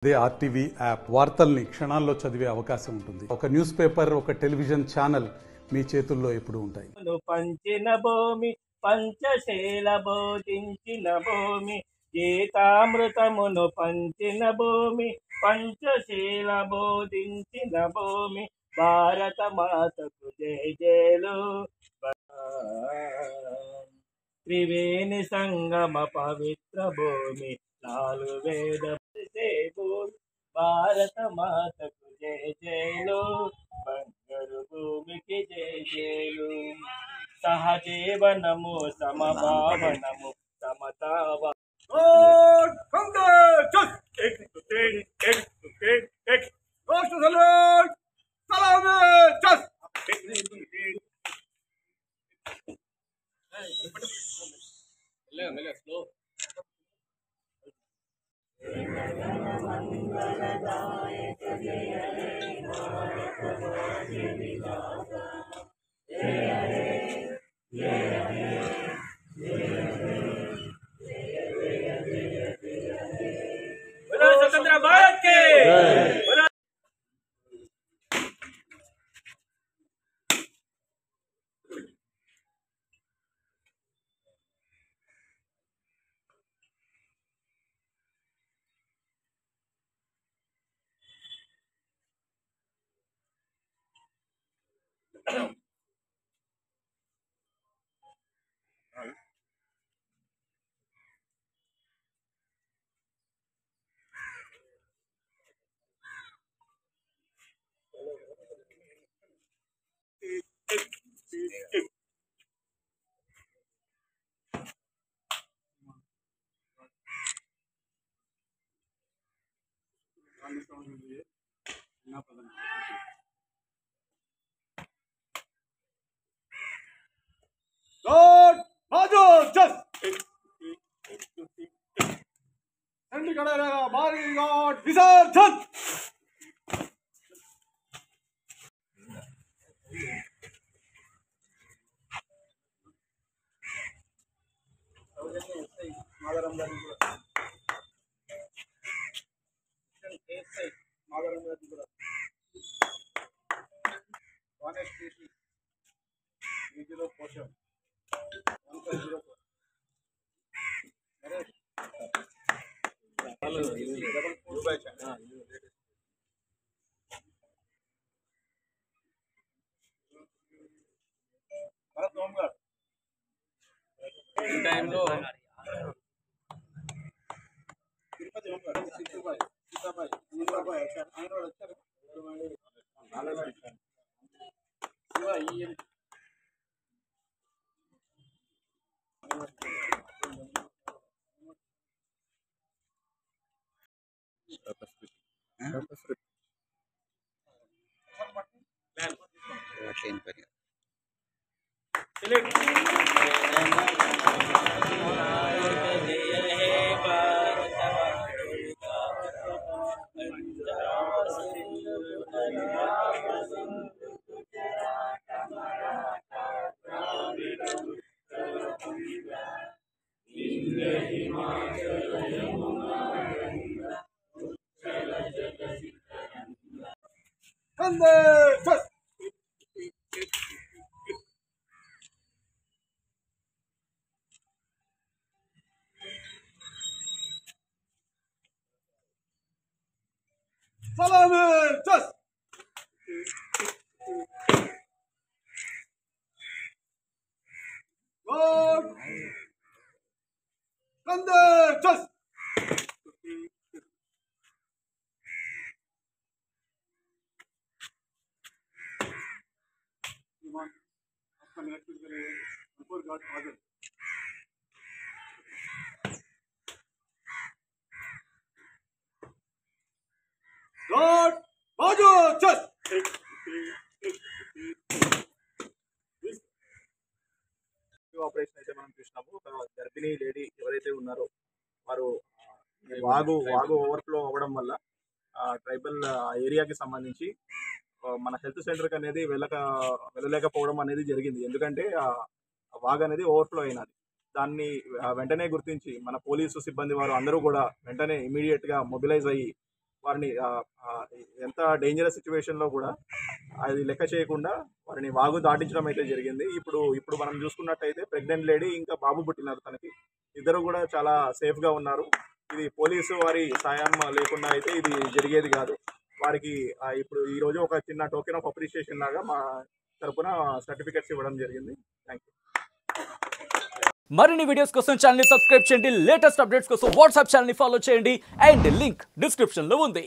అదే RTV app వార్తల్ని క్షణాల్లో చదివే అవకాశం ఉంటుంది. ఒక న్యూస్ పేపర్, ఒక టెలివిజన్ ఛానల్ మీ చేతుల్లో ఎప్పుడూ ఉంటాయి. పంచిన భూమి పంచశీల బోధించిన భూమి గీతామృతమును పంచిన భూమి పంచశీల బోధించిన భూమి భారత మాతకు జయ జయలు. త్రివేణి సంగమ పవిత్ర భూమి నాలుగు వేద భూమి భారత మాతకు జయ జయలు. బంగారు భూమికి జయ జయలు. సహజీవనము సమభావనము సమతావ स्वतंत्र भारत के विसर्जन టైంలో తిరుపతి ఆపరేషన్ అయితే మనం చూసినాము. ఒక గర్భిణీ లేడీ ఎవరైతే ఉన్నారో వారు వాగు ఓవర్ఫ్లో అవ్వడం వల్ల ట్రైబల్ ఏరియాకి సంబంధించి మన హెల్త్ సెంటర్కి అనేది వెళ్ళలేకపోవడం అనేది జరిగింది. ఎందుకంటే వాగు అనేది ఓవర్ఫ్లో అయినది. దాన్ని వెంటనే గుర్తించి మన పోలీసు సిబ్బంది వారు అందరూ కూడా వెంటనే ఇమీడియట్గా మొబిలైజ్ అయ్యి వారిని ఎంత డేంజరస్ సిచ్యువేషన్లో కూడా అది లెక్క చేయకుండా వారిని వాగు దాటించడం అయితే జరిగింది. ఇప్పుడు మనం చూసుకున్నట్టయితే ప్రెగ్నెంట్ లేడీ ఇంకా బాబు పుట్టినారు తనకి. ఇద్దరు కూడా చాలా సేఫ్గా ఉన్నారు. ఇది పోలీసు వారి సాయం లేకుండా అయితే ఇది జరిగేది కాదు. వారికి ఇప్పుడు ఈరోజు ఒక చిన్న టోకెన్ ఆఫ్ అప్రిషియేషన్ లాగా మా తరపున సర్టిఫికెట్స్ ఇవ్వడం జరిగింది. Thank you. మరిన్ని వీడియోస్ కోసం ఛానల్ ని సబ్స్క్రైబ్ చేయండి. లేటెస్ట్ అప్డేట్స్ కోసం వాట్సాప్ ఛానల్ ని ఫాలో చేయండి. అండ్ లింక్ డిస్క్రిప్షన్ లో ఉంది.